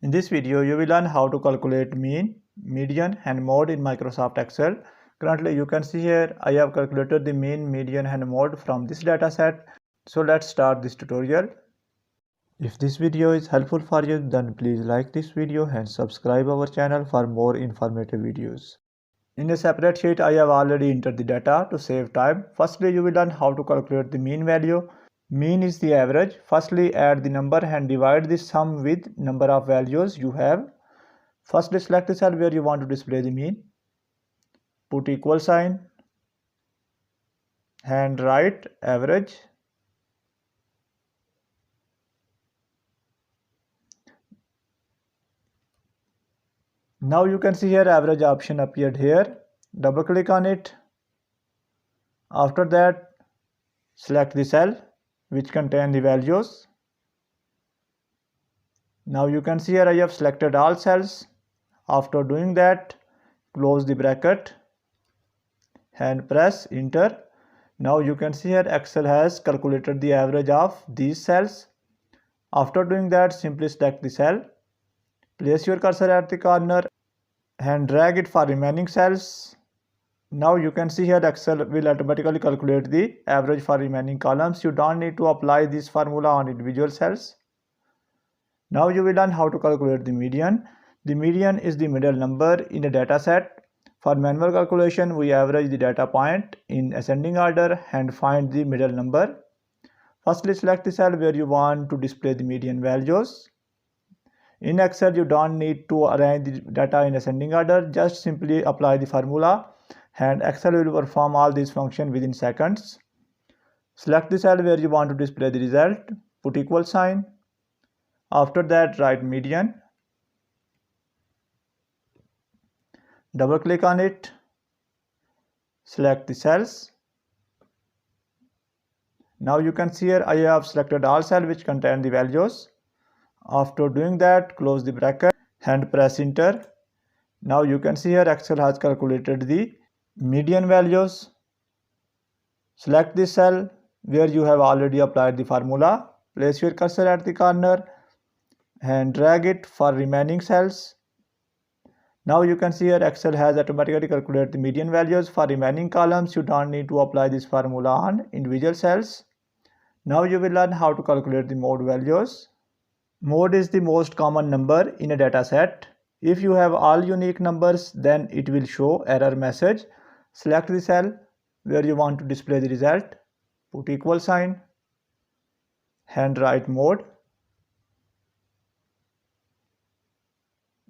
In this video, you will learn how to calculate mean, median and mode in Microsoft Excel. Currently, you can see here I have calculated the mean, median and mode from this data set. So let's start this tutorial. If this video is helpful for you, then please like this video and subscribe our channel for more informative videos. In a separate sheet, I have already entered the data to save time. Firstly, you will learn how to calculate the mean value. Mean is the average. Firstly, add the number and divide the sum with number of values you have. Firstly, select the cell where you want to display the mean. Put equal sign and write average. Now you can see here average option appeared here. Double click on it. After that, select the cell which contain the values. Now you can see here I have selected all cells. After doing that, close the bracket and press enter. Now you can see here Excel has calculated the average of these cells. After doing that, simply select the cell, place your cursor at the corner and drag it for remaining cells. Now you can see here Excel will automatically calculate the average for remaining columns. You don't need to apply this formula on individual cells. Now you will learn how to calculate the median. The median is the middle number in a data set. For manual calculation, we average the data point in ascending order and find the middle number. Firstly, select the cell where you want to display the median values. In Excel, you don't need to arrange the data in ascending order. Just simply apply the formula and Excel will perform all these functions within seconds. Select the cell where you want to display the result. Put equal sign. After that, write median. Double click on it. Select the cells. Now you can see here I have selected all cells which contain the values. After doing that, close the bracket and press enter. Now you can see here Excel has calculated the median values. Select the cell where you have already applied the formula. Place your cursor at the corner and drag it for remaining cells. Now you can see here Excel has automatically calculated the median values for remaining columns. You don't need to apply this formula on individual cells. Now you will learn how to calculate the mode values. Mode is the most common number in a data set. If you have all unique numbers, then it will show error message. Select the cell where you want to display the result. Put equal sign and write mode.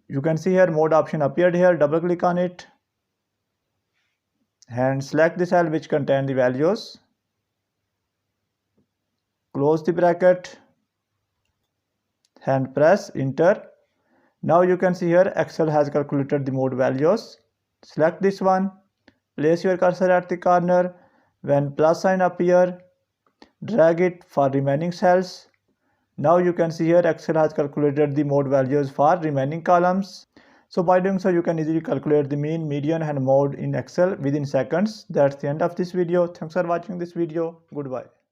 You can see here mode option appeared here. Double click on it and select the cell which contain the values. Close the bracket and press enter. Now you can see here Excel has calculated the mode values. Select this one, place your cursor at the corner. When plus sign appear, drag it for remaining cells. Now you can see here Excel has calculated the mode values for remaining columns. So by doing so, you can easily calculate the mean, median and mode in Excel within seconds. That's the end of this video. Thanks for watching this video. Goodbye.